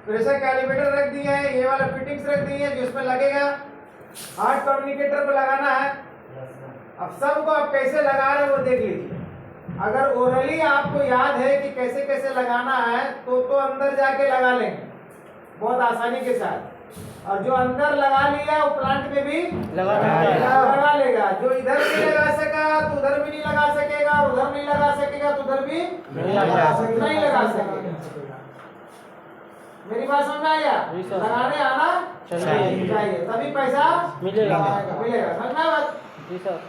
Pressure calibrator रख दिए हैं, ये वाला फिटिंग्स रख दी है जिसमें लगेगा। हार्ट कम्युनिकेटर को लगाना है। अब सबको आप कैसे लगा रहे हैं वो देख लीजिए। अगर ओरली आपको याद है कि कैसे कैसे लगाना है तो अंदर जाके लगा लेंगे बहुत आसानी के साथ। और जो अंदर लगा लिया वो प्लांट में भी लगा लेगा। जो इधर नहीं लगा सका तो उधर भी नहीं लगा सकेगा, और उधर नहीं लगा सकेगा तो उधर भी नहीं लगा सकेगा। मेरी बात समझ आया? लगाने आना चाहिए तभी पैसा मिलेगा। समझ में बात?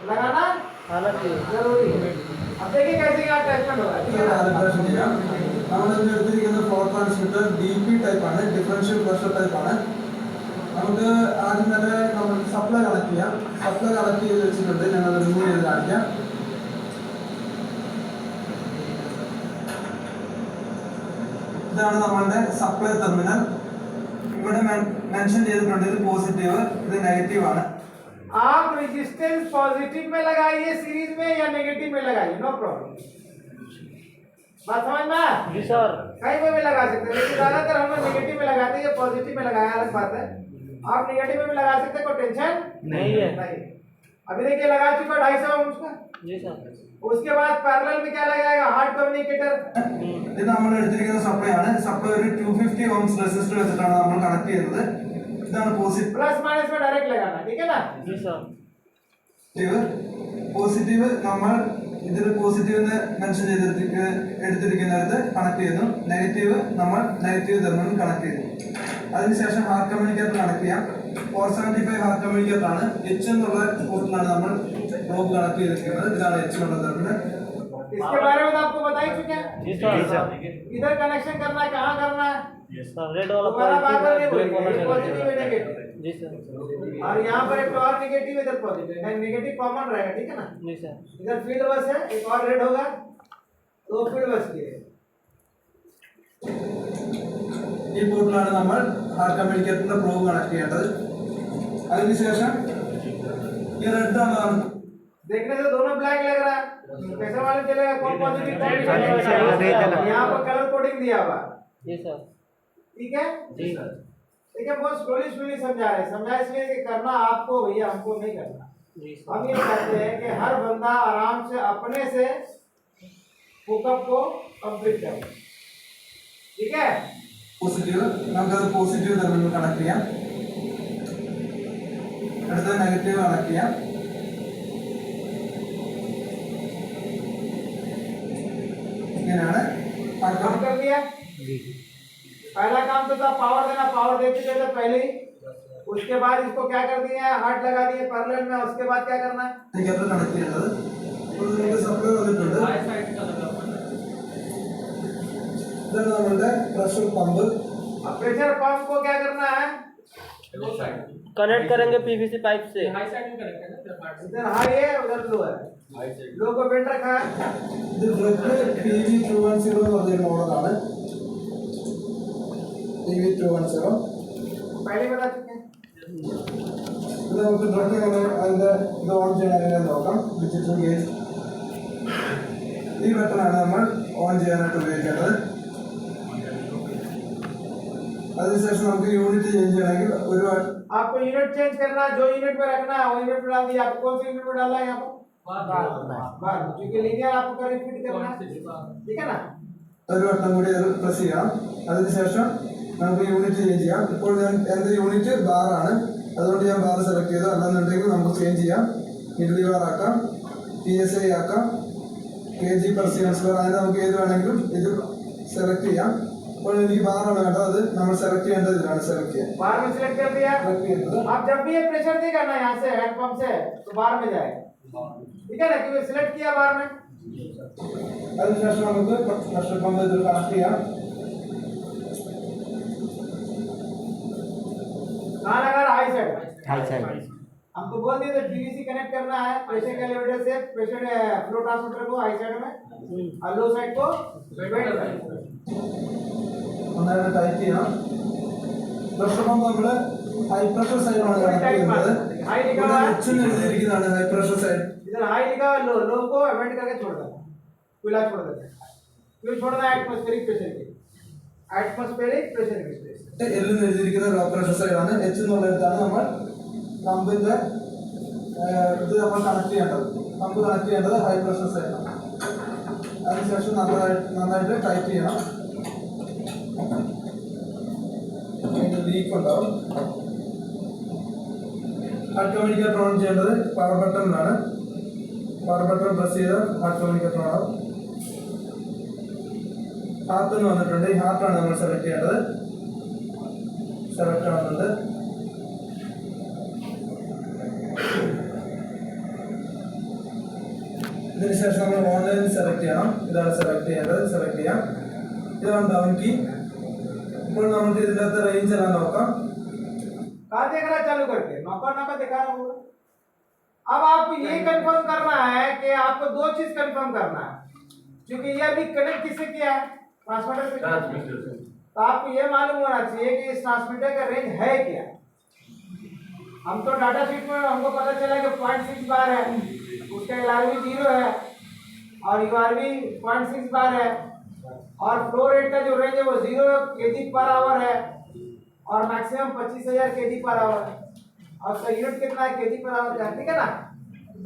लगाना आना चाहिए, जरूरी है। अब देखिए कैसे यहाँ अटैचमेंट होगा। നമ്മൾ എടുത്തിരിക്കുന്ന ഫ്ലോ ട്രാൻസ്മിറ്റർ DP ടൈപ്പ് ആണ്, ഡിഫറൻഷ്യൽ പ്രഷർ ടൈപ്പ് ആണ്. നമുക്ക് ആദ്യം തന്നെ നമ്മൾ സപ്ലൈ കണക്ട് ചെയ്യാം. സപ്ലൈ കണക്ട് ചെയ്ത് വെച്ചിട്ടുണ്ട്, ഞങ്ങൾ റിമൂവ് ചെയ്ത് കാണിക്കാം. ഇതാണ് നമ്മളുടെ സപ്ലൈ ടെർമിനൽ. ഇവിടെ മെൻഷൻ ചെയ്തിട്ടുണ്ട് ഇത് പോസിറ്റീവ്, ഇത് നെഗറ്റീവ് ആണ്. आप रेजिस्टेंस पॉजिटिव में लगाइए सीरीज में या नेगेटिव में लगाइए, नो प्रॉब्लम। बात समझ में? जी सर। कहीं में भी लगा सकते हैं, लेकिन ज्यादातर हम लोग नेगेटिव में लगाते हैं, पॉजिटिव में लगाया अलग बात है। आप नेगेटिव में भी लगा सकते हैं, कोई टेंशन नहीं है। अभी देखिए लगा चुका 250 ओम्स का। जी सर। उसके बाद पैरेलल में क्या लगाएगा? Heart communicator. ഇത് നമ്മൾ എടുത്തിരിക്കുന്ന സപ്ലൈ ആണ്. സപ്ലൈ ഒരു 250 ഓംസ് റെസിസ്റ്റർ വെച്ചിട്ടാണ് നമ്മൾ കണക്ട് ചെയ്യുന്നത്. ഇതാണ് പോസിറ്റീവ്. प्लस माइनस में डायरेक्ट लगाना, ठीक है ना? जी सर। പോസിറ്റീവ് നമ്മൾ ഇതിൽ പോസിറ്റീവ് മെൻഷൻ എടുത്തിരിക്കുന്നിടത്ത് കണക്ട് ചെയ്യുന്നു. നെഗറ്റീവ് നമ്മൾ നെഗറ്റീവ് ടെർമിനൽ കണക്ട് ചെയ്യുന്നു. അതിനുശേഷം ഹാർട്ട് കമ്മ്യൂണിക്കേറ്റർ കണക്ട് ചെയ്യാം. 475 ഹാർട്ട് കമ്മ്യൂണിക്കേറ്റർ ആണ്. H എന്നുള്ള പോർട്ടിലാണ് നമ്മൾ പ്രോബ് കണക്ട് ചെയ്തിരിക്കുന്നത്. ഇതാണ് H എന്നുള്ള ടെർമിനൽ. इसके बारे में तो आपको बता ही चुके हैं। जी सर। इधर कनेक्शन करना है, कहाँ करना है? रेड वाला पॉजिटिव है, नेगेटिव। जी सर। और यहाँ पर एक और नेगेटिव, इधर पॉजिटिव, नेगेटिव कॉमन रहेगा, ठीक है ना? जी सर। इधर फील्ड बस है, एक और रेड होगा तो फील्ड बस की है। ഈ പോർട്ടിലാണ് നമ്മൾ ഹാർട്ട് കമ്മ്യൂണിക്കേറ്ററിന്റെ പ്രോബ് കണക്ട് ചെയ്യേണ്ടത്. അതിനുശേഷം ഈ റെഡ് ആണ്. देखने से दोनों ब्लैक लग रहा है, कैसे मालूम चलेगा कौन पॉजिटिव कौन? यहाँ पर कलर कोडिंग दिया हुआ। जी सर। ठीक है जी सर। देखिए बहुत स्लोली समझा रहे हैं, समझा इसलिए कि करना आपको भैया, हमको नहीं करना। हम ये कहते हैं कि हर बंदा आराम से अपने से हुकअप को कंप्लीट करे, ठीक है? പോസിറ്റീവ് നമുക്കത് പോസിറ്റീവ് ടെർമിനൽ കണക്ട് ചെയ്യാം. അടുത്തത് നെഗറ്റീവ് കണക്ട് ചെയ്യാം. ഇങ്ങനെയാണ് काम कर लिया। पहला काम तो था पावर देना, पावर देते थे पहले ही। उसके बाद इसको क्या कर दिया है, हार्ट लगा दिए पैरेलल में। उसके बाद क्या करना है? നെഗറ്റീവ് കണക്ട് ചെയ്യേണ്ടത്. ഇപ്പോൾ നമുക്ക് സപ്ലൈ വന്നിട്ടുണ്ട്. ഇതാണ് നമ്മുടെ പ്രഷർ പമ്പ്. अब प्रेशर पंप को क्या करना है? कनेक्ट करेंगे PVC पाइप से। हाई साइड में कनेक्ट करना। इधर हाई है, उधर लो है। लो को बेंड रखा है। ഇത് PV210 എന്ന് പറഞ്ഞൊരു മോഡലാണ്. PV210 पहले बता चुके हैं। ഇത് നമുക്ക് ഡ്രഗ് അതിന്റെ ഇത് ഓൺ ചെയ്യാൻ എങ്ങനെയാണെന്ന് നോക്കാം. ഡിജിറ്റൽ ഗേജ് ഈ ബട്ടണാണ് നമ്മൾ ഓൺ ചെയ്യാനായിട്ട് ഉപയോഗിക്കേണ്ടത്. അതിനുശേഷം നമുക്ക് യൂണിറ്റ് ചേഞ്ച് ചെയ്യണമെങ്കിൽ ഒരു आपको यूनिट चेंज करना है, जो यूनिट में रखना है वो यूनिट में डाल दिया। आपको कौन सी यूनिट में डालना है? यहाँ पर क्योंकि लीनियर आपको कर रिपीट करना है, ठीक है ना? ഒരു വട്ടം കൂടി പ്രസ് ചെയ്യാം. അതിനുശേഷം നമുക്ക് യൂണിറ്റ് ചേഞ്ച് ചെയ്യാം. ഇപ്പോൾ ഞാൻ എൻ്റെ യൂണിറ്റ് ബാറാണ്, അതുകൊണ്ട് ഞാൻ ബാർ സെലക്ട് ചെയ്തു. അല്ലാന്നുണ്ടെങ്കിൽ നമുക്ക് ചേഞ്ച് ചെയ്യാം. മില്ലി ബാർ ആക്കാം, PSI ആക്കാം, kg/s². അങ്ങനെ നമുക്ക് ഏത് വേണമെങ്കിലും ഇത് സെലക്ട് ചെയ്യാം. और ये बार में बेटा അത് നമ്മൾ സെലക്ട് ചെയ്യേണ്ടത് ഇതിലാണ്. സെലക്ട് ചെയ്യാം. बार में सेलेक्ट कर दिया। आप जब भी ये प्रेशर देगा ना यहाँ से हैंड पंप से तो बार में जाएगा, ठीक है ना? क्योंकि सिलेक्ट किया बार में। അതിനുശേഷം നമുക്ക് പ്രഷർ പമ്പ് ഇതിൽ കണക്ട് ചെയ്യാം. कहाँ लगा रहा? High side. High side. हमको बोल दिए तो PVC कनेक्ट करना है प्रेशर कैलिब्रेटर से प्रेशर फ्लो ट्रांसमीटर को हाई साइड में और लो साइड को बेंड करना। ഒന്നായിട്ട് ടൈറ്റ് ചെയ്യാം. പ്രഷർ പമ്പ് നമ്മൾ ഹൈ പ്രഷർ സൈഡിലാണ് കണക്ട് ചെയ്യുന്നത്. H എന്ന് എഴുതിയിരിക്കുന്നതാണ് ഹൈ പ്രഷർ സൈഡ്. इधर हाई लिखा है, लो को बेंड करके छोड़ देना, खुला छोड़ देना। क्यों छोड़ना है? एटमॉस्फेरिक प्रेशर के atmospheric pressure space. എൽ എന്ന് എഴുതിയിരിക്കുന്ന ലോ പ്രഷർ സൈഡാണ്. എച്ച് എന്നുള്ളിടത്താണ് നമ്മൾ പമ്പിന്റെ ഇത് നമ്മൾ കണക്ട് ചെയ്യേണ്ടത്. പമ്പ് കണക്ട് ചെയ്യേണ്ടത് ഹൈ പ്രഷർ സൈഡാണ്. അതിനുശേഷം നന്നായിട്ട് ടൈറ്റ് ചെയ്യണം. ലീക്ക് ഉണ്ടാവും. ഹാർട്ട് കമ്മ്യൂണിക്കേറ്റർ ഓൺ ചെയ്യേണ്ടത് പവർ ബട്ടണിലാണ്. പവർ ബട്ടൺ പ്രസ് ചെയ്താൽ ഹാർട്ട് കമ്മ്യൂണിക്കേറ്റർ ഓൺ ആവും. ഹാർട്ട് എന്ന് വന്നിട്ടുണ്ട്. ഈ ഹാർട്ടാണ് നമ്മൾ സെലക്ട് ചെയ്യേണ്ടത്. സെലക്ട് ആവുന്നുണ്ട്. ഇതിനുശേഷം നമ്മൾ ഓൺലൈനിൽ സെലക്ട് ചെയ്യണം. ഇതാണ് സെലക്ട് ചെയ്യേണ്ടത്. സെലക്ട് ചെയ്യാം. ഇതാണ് ഡൗൺ കീ. ഇപ്പോൾ നമുക്ക് ഇതിൻ്റെ അകത്ത് റേഞ്ച് എല്ലാം നോക്കാം. कहाँ देख रहा है चालू करके नौकर नंबर दिखा रहा हूँ। अब आपको ये कंफर्म करना है कि आपको दो चीज कंफर्म करना है, क्योंकि ये अभी कनेक्ट किससे किया है, ट्रांसमीटर से। तो आपको ये मालूम होना चाहिए कि इस ट्रांसमीटर का रेंज है क्या। हम तो डाटा शीट में हमको पता चला कि 0.6 बार है, उसका LRV 0 है और URV 0.6 बार है, और फ्लो रेट का जो रेंज है वो 0 kg/h है और मैक्सिमम 25,000 kg/h है, और उसका यूनिट कितना है kg/h का, ठीक है ना।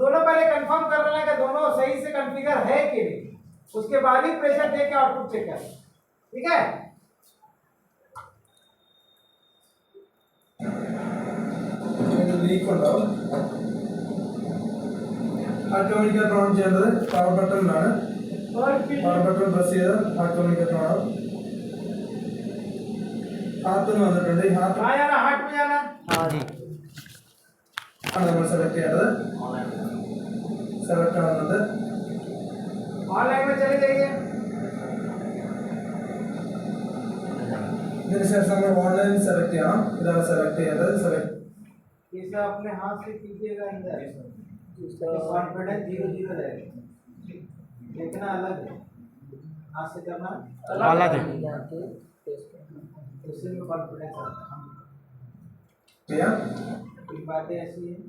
दोनों पहले कंफर्म कर लेना कि दोनों सही से कॉन्फ़िगर है कि नहीं, उसके बाद ही प्रेशर दे के आउटपुट चेक कर, ठीक है। ലീക്ക് ഉണ്ടാവും. ഹാർട്ട് കമ്മ്യൂണിക്കേറ്റർ ഓൺ ചെയ്യേണ്ടത് പവർ ബട്ടണിലാണ്. പവർ ബട്ടൺ പ്രസ് ചെയ്താൽ ഹാർട്ട് കമ്മ്യൂണിക്കേറ്റർ ഓൺ ആവും. ഹാർട്ട് എന്ന് വന്നിട്ടുണ്ട്. ഈ ഹാർട്ട് कहाँ जाना, हार्ट में जाना। हाँ जी ആണ് നമ്മൾ സെലക്ട് ചെയ്യേണ്ടത്. സെലക്ട് ആവുന്നുണ്ട്. ऑनलाइन में चले जाइए। ഇതിനുശേഷം നമ്മൾ ഓൺലൈനിൽ സെലക്ട് ചെയ്യണം. ഇതാണ് സെലക്ട് ചെയ്യേണ്ടത്. സെലക്ട് इसे अपने हाथ से कीजिएगा अंदर, कॉन्फिडेंस 0-0 रहेगा, देखना अलग है, हाथ से करना अलग है। उससे में कॉन्फिडेंस आता है। ചെയ്യാം. कुछ बातें ऐसी हैं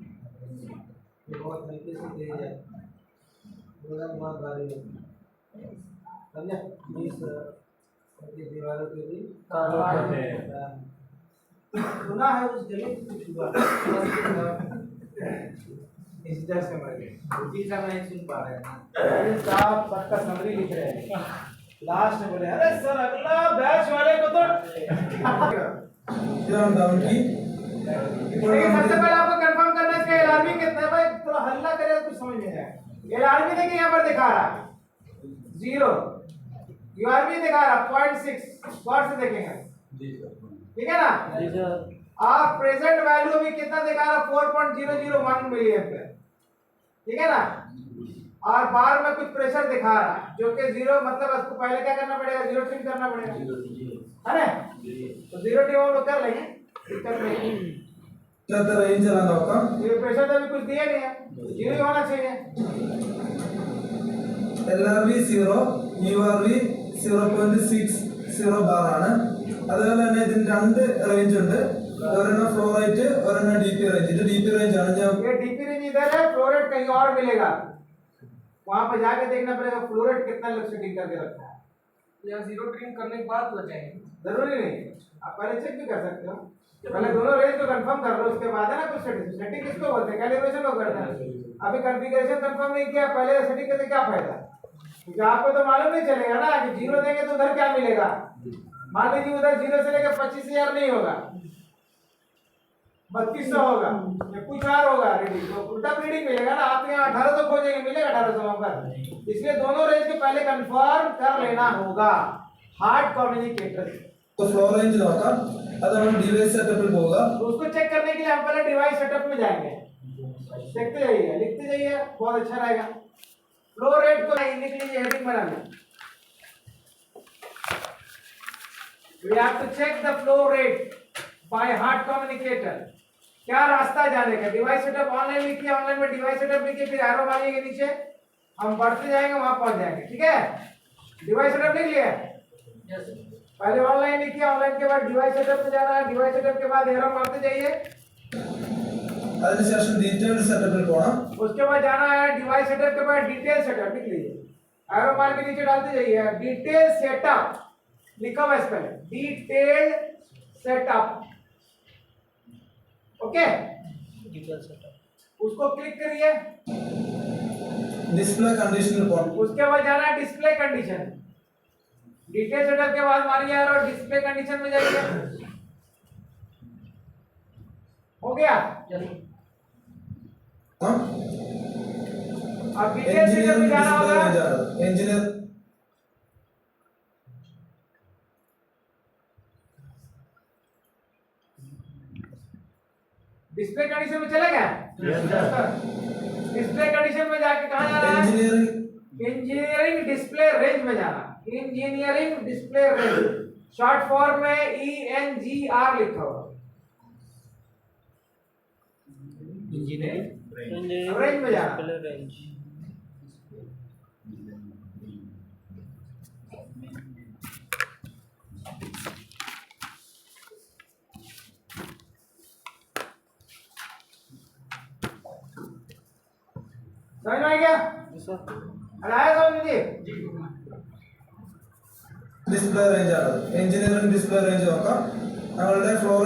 कि बहुत हल्के से दे जाए, बहुत भारी होती है, समझे। 20 दीवारों के भी सुना है उस जगह कुछ हुआ इस तरह से मर गए, उसी का नहीं सुन पा रहे हैं। अरे साहब सबका समरी लिख रहे हैं, लास्ट में बोले अरे सर अगला बैच वाले को तो ഇതാണ് ഡൗൺ കീ. ഇപ്പോൾ देखिए सबसे നമുക്ക് पहले आपको कंफर्म करना है इसका एलआरबी कितना है। भाई थोड़ा हल्ला करे तो कुछ समझ नहीं आएगा। एलआरबी देखिए यहाँ पर दिखा रहा है 0, यूआरबी दिखा रहा है 0.6, गौर से देखेंगे, ठीक है ना। जी सर आप प्रेजेंट वैल्यू अभी कितना दिखा रहा है 4.001 मिलीएम्पेयर, ठीक है ना। और बार में कुछ प्रेशर दिखा रहा है जो कि 0, मतलब उसको पहले क्या करना पड़ेगा, 0 ट्रिम करना पड़ेगा, है ना। तो 0 ट्रिम हम लोग कर लेंगे, दिक्कत नहीं। ഇതിനകത്ത് റേഞ്ച് എല്ലാം നോക്കാം. ये प्रेशर तो अभी कुछ दिया नहीं है, 0 ही होना चाहिए। LRV 0, URV 0.60 ബാർ ആണ്. അതുപോലെ തന്നെ ഇതിന് രണ്ട് റേഞ്ച് ഉണ്ട്. ഒരെണ്ണം ഫ്ലോ റേറ്റ്, ഒരെണ്ണം DP റേഞ്ച്. ഇത് DP റേഞ്ച് ആണ്. ഞാൻ ये डीपी रेंज इधर है, फ्लो रेट कहीं और मिलेगा, वहां पर जाके देखना पड़ेगा फ्लो रेट कितना लोग सेटिंग करके रखा है। या 0 ट्रिम करने के बाद हो जाएंगे। जरूरी नहीं, आप पहले चेक भी कर सकते हो। पहले दोनों रेंज को कंफर्म कर लो, उसके बाद है ना कुछ सेटिंग। सेटिंग किसको बोलते हैं, कैलिब्रेशन को करते हैं। अभी कॉन्फ़िगरेशन कंफर्म नहीं किया, पहले सेटिंग करके क्या फायदा, क्योंकि आपको तो मालूम नहीं चलेगा ना कि 0 देंगे तो उधर क्या मिलेगा। मान लीजिए उधर 0 से लेकर 25,000 नहीं होगा, 3200 होगा या कुछ और होगा रीडिंग, तो उल्टा रीडिंग मिलेगा ना। आप यहाँ 1800 खोजेंगे, मिलेगा 1800 वहां पर। इसलिए दोनों रेंज के पहले कंफर्म कर लेना होगा हार्ट कम्युनिकेटर। तो फ्लो रेंज നോക്കാം. അത് നമ്മൾ ഡിവൈസ് സെറ്റപ്പിൽ പോവുക. तो उसको चेक करने के लिए हम पहले डिवाइस सेटअप में जाएंगे, देखते जाइए, लिखते जाइए, बहुत अच्छा रहेगा। फ्लो रेट को लिख लीजिए, हेडिंग बना लीजिए। We have to check the flow rate by heart communicator। क्या रास्ता जाने का, डिवाइस सेटअप ऑनलाइन लिखिए, ऑनलाइन में डिवाइस सेटअप लिखिए, फिर एरो मारिएगा नीचे, हम बढ़ते जाएंगे वहां पहुंच जाएंगे, ठीक है। डिवाइस सेटअप लिख लिया, पहले ऑनलाइन लिखिए, ऑनलाइन के बाद डिवाइस सेटअप में जाना है, डिवाइस सेटअप के बाद एरो मारते जाइए, അതിനുശേഷം ഡീറ്റെയിൽഡ് സെറ്റപ്പിൽ പോകണം. उसके बाद जाना है डिवाइस सेटअप के बाद डिटेल सेटअप लिख लीजिए, एरो मार के नीचे डालते जाइए डिटेल सेटअप, लिखा हुआ है इस पर detailed setup. Okay, detail setup उसको क्लिक करिए। Display condition report. उसके बाद जाना है डिस्प्ले कंडीशन। डिटेल सेटअप के बाद मारिए यार और डिस्प्ले कंडीशन में जाइए। हो गया। हाँ अब डिटेल सेटअप में जाना होगा। इंजीनियर डिस्प्ले कंडीशन में चले गए। डिस्प्ले कंडीशन में जाके कहाँ जाना है? इंजीनियरिंग डिस्प्ले रेंज में जाना। Engineering display range, short form में ENGR लिखा हुआ। इंजीनियरिंग रेंज में जाना। Display range. समझ में आ गया? आया समझ मुझे? डिस्प्ले रेंज ആണ് എഞ്ചിനീയറിംഗ് ഡിസ്പ്ലേ റേഞ്ച് നോക്കാം നമ്മളുടെ ഫ്ലോർ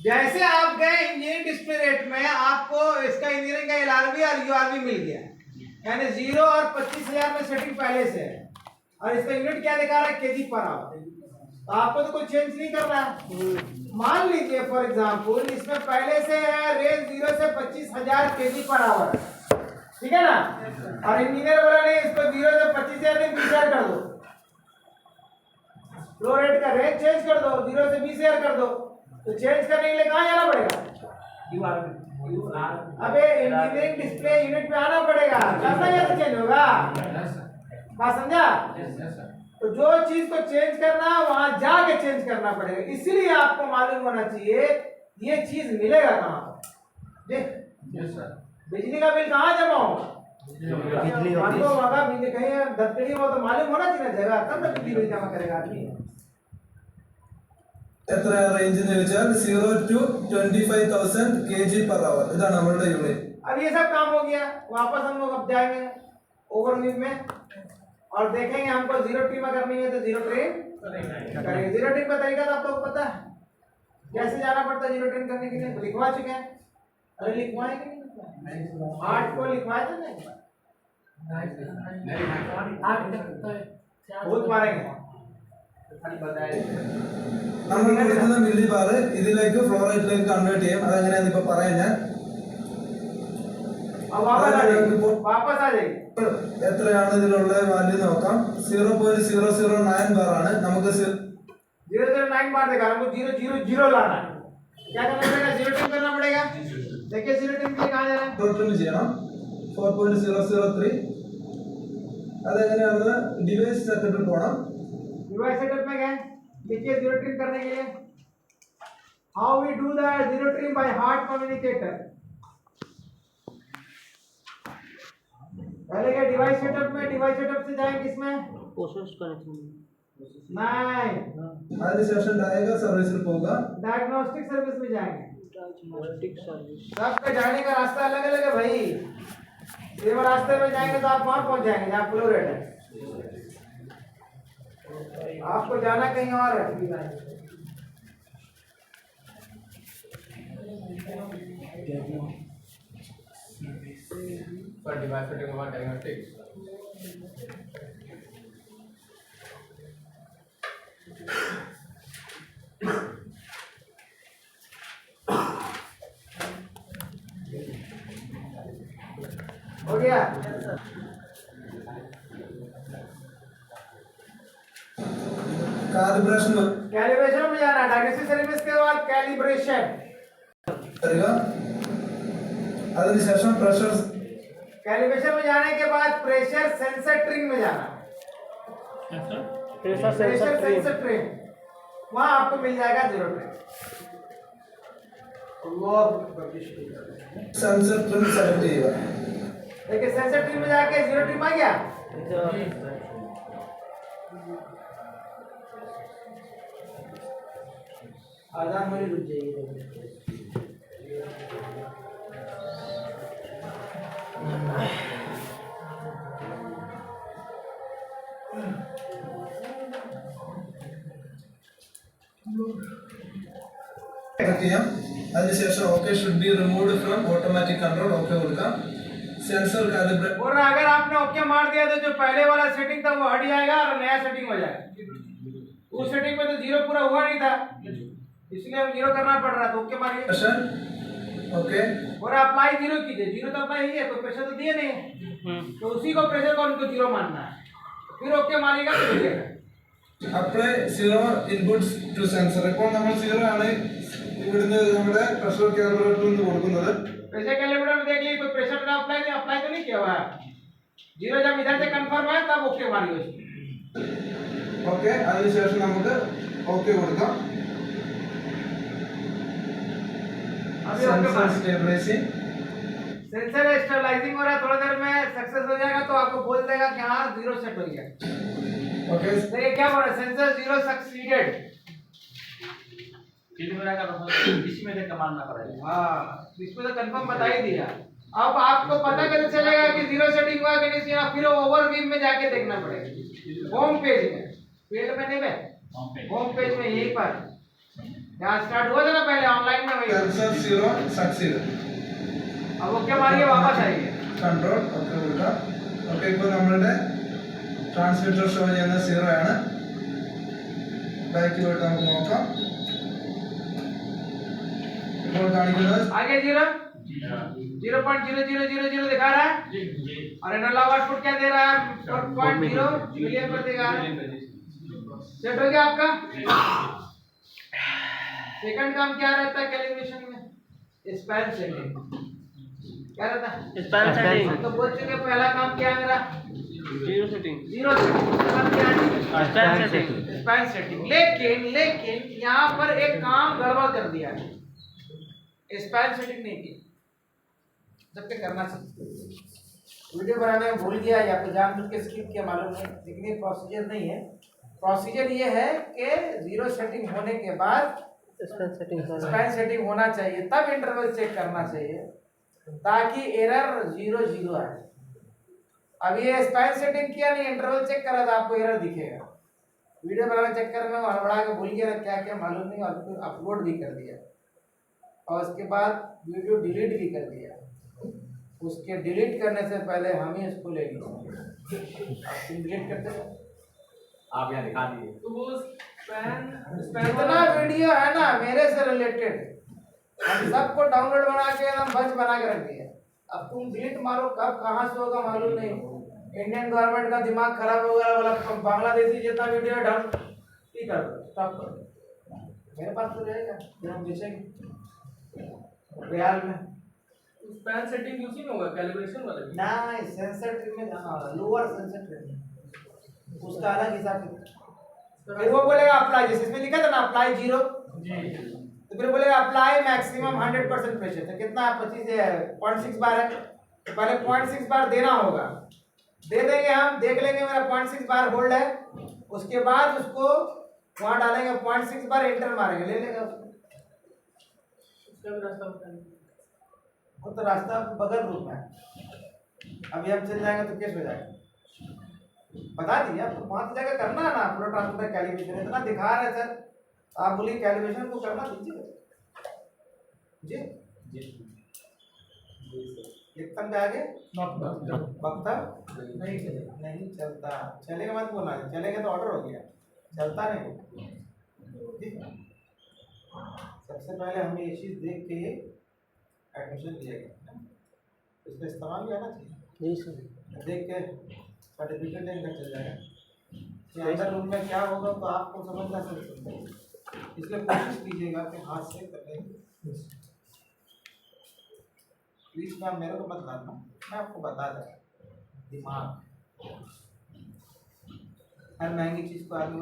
जैसे आप गए इंजीनियरिंग डिस्प्ले रेट में, आपको इसका इंजीनियरिंग का LRB और URB मिल गया, यानी 0 और 25,000 में सेटिंग पहले से है और इसका यूनिट क्या दिखा रहा है? KG per hour. तो आपको तो कुछ चेंज नहीं करना है। मान लीजिए फॉर एग्जांपल इसमें पहले से है रेंज 0 से 25,000 केजी पर आवर, ठीक है ना? और इंजीनियर बोला नहीं, इसको 0 से 25,000 नहीं 20,000 कर दो। फ्लो रेट का रेंज चेंज कर दो, 0 से 20,000 कर दो। तो चेंज करने के लिए कहाँ जाना पड़ेगा? अबे इंजीनियरिंग डिस्प्ले यूनिट पे आना पड़ेगा, तब ना ये चेंज होगा। बात समझा? तो जो चीज को चेंज करना है वहां जाके चेंज करना पड़ेगा। इसीलिए आपको मालूम होना चाहिए ये चीज मिलेगा कहाँ पर। देख, बिजली का बिल कहाँ जमा होगा? बिजली होगा। बिजली कहीं दफ्तरी में तो मालूम होना चाहिए जगह, तब तो बिजली बिल जमा करेगा आदमी। എത്ര റേഞ്ച് എന്ന് വെച്ചാൽ 0 to 25,000 kg/h ഇതാണ് നമ്മുടെ യൂണിറ്റ്। अब ये सब काम हो गया। वापस हम लोग अब जाएंगे ओवरव्यू में और देखेंगे हमको जीरो ट्रिम करनी है तो जीरो ट्रिम करेंगे। जीरो ट्रिम का तरीका तो आपको पता है कैसे जाना पड़ता है जीरो ट्रिम करने के लिए, लिखवा चुके हैं। अरे लिखवाए कि नहीं? 8 को लिखवाए थे नहीं? बहुत मारेंगे। നമ്മൾ കൊടുക്കുന്ന മില്ലി ബാർ ഇതിലേക്ക് ഫ്ലോ റേറ്റിലേക്ക് കൺവേർട്ട് ചെയ്യും। അതെങ്ങനെയാന്ന് ഇപ്പൊ പറയാം ഞാൻ। वापस आ जाएगी। എത്രയാണ് ഇതിലുള്ള വാല്യൂ നോക്കാം। 0.009 ബാർ ആണ് നമുക്ക് 009 बार देगा, हमको 000 लाना है। क्या करना पड़ेगा? जीरो ट्रिम करना पड़ेगा। देखिए जीरो ट्रिम के लिए कहाँ जाना है? ട്രിം ചെയ്യണം। 4.003 അതെങ്ങനെയാണെന്ന് ഡിവൈസ് സെറ്റപ്പിൽ പോകണം। डिवाइस सेटअप में गए, देखिए जीरो ट्रिम करने के लिए how we do the zero trim by heart communicator. पहले क्या डिवाइस सेटअप में, डिवाइस सेटअप से जाएंगे किसमें? प्रोसेस कनेक्शन नहीं, അതിനുശേഷം ഡയഗ്നോസ്റ്റിക് സർവീസിൽ പോവുക। डायग्नोस्टिक सर्विस में जाएंगे। डायग्नोस्टिक सर्विस सबका जाने का रास्ता अलग अलग है भाई। सेम रास्ते में जाएंगे तो आप वहां पहुंच जाएंगे जहाँ फ्लो रेट है। आपको जाना कहीं और है। For device setting or diagnostics. हो गया। കാലിബ്രേഷൻ कैलिब्रेशन में जाना, डायग्नोस्टिक सर्विस के बाद कैलिब्रेशन। വരിക। അതിനുശേഷം പ്രഷർ कैलिब्रेशन में जाने के बाद प्रेशर सेंसर ट्रिम में जाना। Pressure pressure sensor sensor trim वहां आपको मिल जाएगा zero trim. Sensor trim select ചെയ്യുക। देखिए सेंसर ट्रिम में जाके जीरो ट्रिम आ गया। आधार में रुक जाइए। ചെയ്യാം. അതിനുശേഷം okay should be removed from automatic control okay കൊടുക്കാം. सेंसर कैलिब्रेट और अगर आपने ओके मार दिया तो जो पहले वाला सेटिंग था वो हट जाएगा और नया सेटिंग हो जाएगा. उस सेटिंग में तो जीरो पूरा हुआ नहीं था, इसलिए हम जीरो करना पड़ रहा था. ओके मारिए ओके और अप्लाई जीरो कीजिए. जीरो तो अप्लाई ही है, कोई प्रेशर तो दिए नहीं है, तो उसी को प्रेशर को उनको जीरो मानना है. फिर ओके मारिएगा तो मिलेगा. Apply zero inputs to sensor. ഇപ്പോൾ നമ്മൾ സീറോ ആണ് ഇവിടുന്ന് നമ്മുടെ പ്രഷർ കാലിബ്രേറ്ററിൽ നിന്ന് കൊടുക്കുന്നത്. प्रेशर कैलिब्रेटर में देख लीजिए कोई प्रेशर ना अप्लाई तो नहीं किया हुआ है. जीरो जब इधर से कंफर्म है तब ओके मारिए उसको. ഓക്കെ അതിനുശേഷം നമുക്ക് ഓക്കെ കൊടുക്കാം. अभी ओके सेंसर मारिए. स्टेबलाइजिंग सेंसर स्टेबलाइजिंग हो रहा है, थोड़ी देर में सक्सेस हो जाएगा तो आपको बोल देगा कि हाँ जीरो सेट हो गया. ओके देखिए क्या बोल रहा है, सेंसर जीरो सक्सीडेड. इसमें से कमाना पड़ेगा. हाँ इसमें तो कंफर्म बता ही दिया. अब आपको पता कैसे चलेगा कि जीरो सेटिंग हुआ कि नहीं हुआ? फिर ओवरव्यू में जाके देखना पड़ेगा. होम पेज में, फील्ड में नहीं है, होम पेज में यहीं पर यहाँ स्टार्ट हुआ था ना पहले ऑनलाइन में वही. Sensor zero succeed. अब ओके मारिए वापस आइए. കൺട്രോൾ ഓക്കെ കൊടുക്കാം. ഓക്കെ ഇപ്പോൾ നമ്മളുടെ ട്രാൻസ്മിറ്റർ ഷോ ചെയ്യുന്ന സീറോ ആണ്. ബാക്കിലോട്ട് നമുക്ക് നോക്കാം. ഇപ്പോൾ കാണിക്കുന്നത് आगे जीरो 0.0000 दिखा रहा है और एनालॉग आउटपुट क्या दे रहा है? 4.0 मिलियन पर दिखा रहा है. सेट हो गया आपका. सेकंड काम क्या रहता है कैलिब्रेशन में? Span setting. क्या रहता है? Span setting. तो बोल चुके पहला काम क्या है मेरा? Zero setting. Zero setting. मतलब क्या है? Span setting. Span setting. लेकिन यहाँ पर एक काम गड़बड़ कर दिया है. स्पैन सेटिंग नहीं की, जबकि करना चाहिए. वीडियो बनाने में भूल गया या फिर जानबूझ के स्किप किया मालूम नहीं, लेकिन ये प्रोसीजर नहीं है. प्रोसीजर ये है कि जीरो सेटिंग होने के बाद स्पैन सेटिंग होना चाहिए, तब इंटरवल चेक करना चाहिए ताकि एरर 0 आए. अब ये स्पैन सेटिंग किया नहीं, इंटरवल चेक करा तो आपको एरर दिखेगा. वीडियो बनाने चक्कर में हड़बड़ा के भूल गया क्या क्या मालूम नहीं, और फिर अपलोड भी कर दिया और उसके बाद वीडियो डिलीट भी कर दिया. उसके डिलीट करने से पहले हम ही उसको ले लिए. आप डिलीट करते हो आप यहाँ दिखा दिए. तो वो इतना वीडियो है ना मेरे से रिलेटेड, हम सबको डाउनलोड बना के एकदम बच बना के रख दिया. अब तुम डिलीट मारो कब कहाँ से होगा मालूम नहीं. इंडियन गवर्नमेंट का दिमाग खराब हो गया वाला बांग्लादेशी जितना वीडियो डाउन ठीक कर दो, स्टॉप कर दो. मेरे पास तो रहेगा फिर हम बेचेंगे रियाल में. स्पैन सेटिंग उसी में होगा कैलिब्रेशन वाला. ना सेंसर ट्रिम में जाना होगा, लोअर सेंसर ट्रिम उसका अलग हिसाब से. फिर वो बोलेगा अप्लाई, जैसे इसमें लिखा था ना अप्लाई 0 तो फिर बोलेगा अप्लाई मैक्सिमम 100% प्रेशर. तो कितना 0.6 बार है, तो पहले 0.6 बार देना होगा. दे देंगे हम, देख लेंगे मेरा 0.6 बार होल्ड है, उसके बाद उसको वहां डालेंगे 0.6 बार एंटर मारेंगे, ले लेगा उसको. वो तो रास्ता बगल रूप में है. अभी हम चल जाएंगे तो केस हो जाएगा. बता दीजिए आपको 5 जगह करना है ना फ्लो ट्रांसमीटर कैलिब्रेशन. इतना दिखा रहे सर, आप बोलिए कैलिब्रेशन को करना दीजिए जी. एकदम पे आगे वक्ता नहीं चलता. चलेगा मत बोलना, चलेगा तो ऑर्डर हो गया, चलता नहीं. सबसे पहले हमें ये चीज़ देख के एडमिशन दिया गया, इसका इस्तेमाल भी आना चाहिए. देख के सर्टिफिकेट लेकर चल जाएगा कि अंदर रूम में क्या होगा तो आपको समझना चाहिए. इसलिए कोशिश कीजिएगा कि हाथ से करने की. प्लीज मैम मेरे को मत लाना, मैं आपको बता दूँ. दिमाग हर महंगी चीज़ को आदमी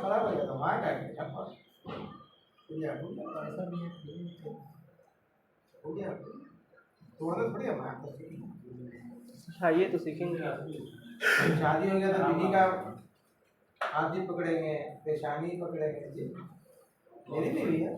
खराब हो जाता. वहाँ का हो गया तोड़ना थोड़ी है. मैं सिखाइए तो सीखेंगे. शादी हो गया तो बीवी का हाथ भी पकड़ेंगे, पेशानी पकड़ेंगे. जी मेरी बीवी है.